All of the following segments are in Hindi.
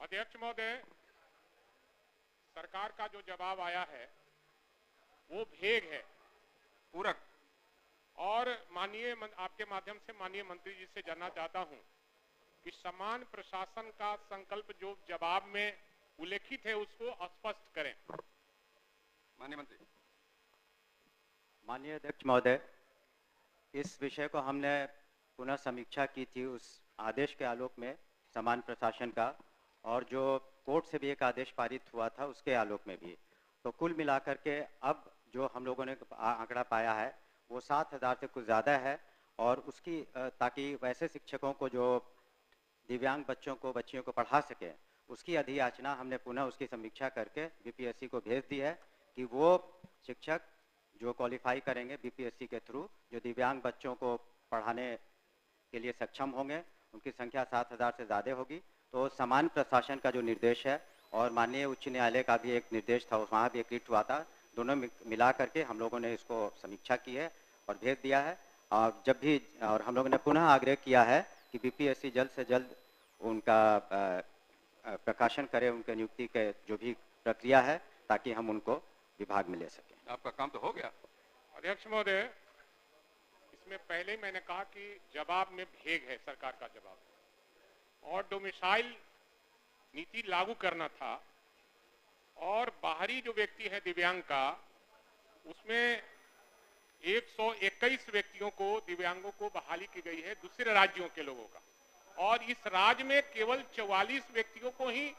अध्यक्ष महोदय, सरकार का जो जवाब आया है वो भेग है, पूरक। और आपके माध्यम से माननीय मंत्री जी से जानना चाहता हूं कि समान प्रशासन का संकल्प जो जवाब में उल्लेखित है उसको स्पष्ट करें। माननीय मंत्री। माननीय अध्यक्ष महोदय, इस विषय को हमने पुनः समीक्षा की थी उस आदेश के आलोक में समान प्रशासन का, और जो कोर्ट से भी एक आदेश पारित हुआ था उसके आलोक में भी। तो कुल मिलाकर के अब जो हम लोगों ने आंकड़ा पाया है वो 7,000 से कुछ ज़्यादा है, और उसकी ताकि वैसे शिक्षकों को जो दिव्यांग बच्चों को बच्चियों को पढ़ा सके उसकी अधियाचना हमने पुनः उसकी समीक्षा करके बीपीएससी को भेज दी है कि वो शिक्षक जो क्वालिफाई करेंगे बीपीएससी के थ्रू, जो दिव्यांग बच्चों को पढ़ाने के लिए सक्षम होंगे, उनकी संख्या 7,000 से ज़्यादा होगी। तो समान प्रशासन का जो निर्देश है और माननीय उच्च न्यायालय का भी एक निर्देश था, वहाँ भी एक रिट हुआ था, दोनों मिला करके हम लोगों ने इसको समीक्षा की है और भेज दिया है। और हम लोगों ने पुनः आग्रह किया है कि बीपीएससी जल्द से जल्द उनका प्रकाशन करे, उनके नियुक्ति के जो भी प्रक्रिया है, ताकि हम उनको विभाग में ले सकें। आपका काम तो हो गया। अध्यक्ष महोदय, इसमें पहले मैंने कहा कि जवाब में भेग है सरकार का जवाब, और डोमिसाइल नीति लागू करना था, और बाहरी जो व्यक्ति है दिव्यांग का, उसमें 121 व्यक्तियों को, दिव्यांगों को बहाली की गई है दूसरे राज्यों के लोगों का, और इस राज्य में केवल 44 व्यक्तियों को ही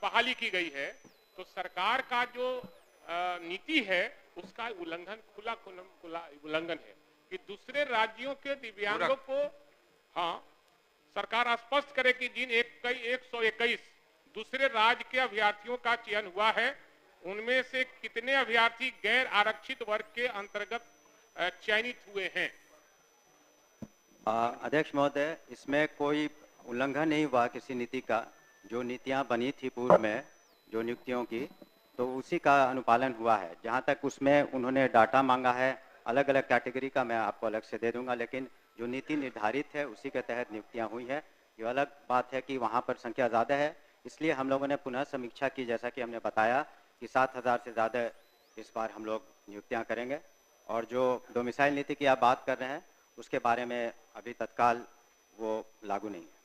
बहाली की गई है। तो सरकार का जो नीति है उसका उल्लंघन, खुला उल्लंघन है कि दूसरे राज्यों के दिव्यांगों को, हाँ, सरकार स्पष्ट करे कि जिन 121 दूसरे राज्य के अभ्यर्थियों का चयन हुआ है उनमें से कितने अभ्यर्थी गैर आरक्षित वर्ग के अंतर्गत चयनित हुए हैं। अध्यक्ष महोदय, इसमें कोई उल्लंघन नहीं हुआ किसी नीति का। जो नीतियां बनी थी पूर्व में जो नियुक्तियों की, तो उसी का अनुपालन हुआ है। जहां तक उसमें उन्होंने डाटा मांगा है अलग अलग कैटेगरी का, मैं आपको अलग से दे दूंगा, लेकिन जो नीति निर्धारित है उसी के तहत नियुक्तियां हुई है। ये अलग बात है कि वहां पर संख्या ज़्यादा है, इसलिए हम लोगों ने पुनः समीक्षा की, जैसा कि हमने बताया कि 7,000 से ज़्यादा इस बार हम लोग नियुक्तियां करेंगे। और जो डोमिसाइल नीति की आप बात कर रहे हैं उसके बारे में अभी तत्काल वो लागू नहीं है।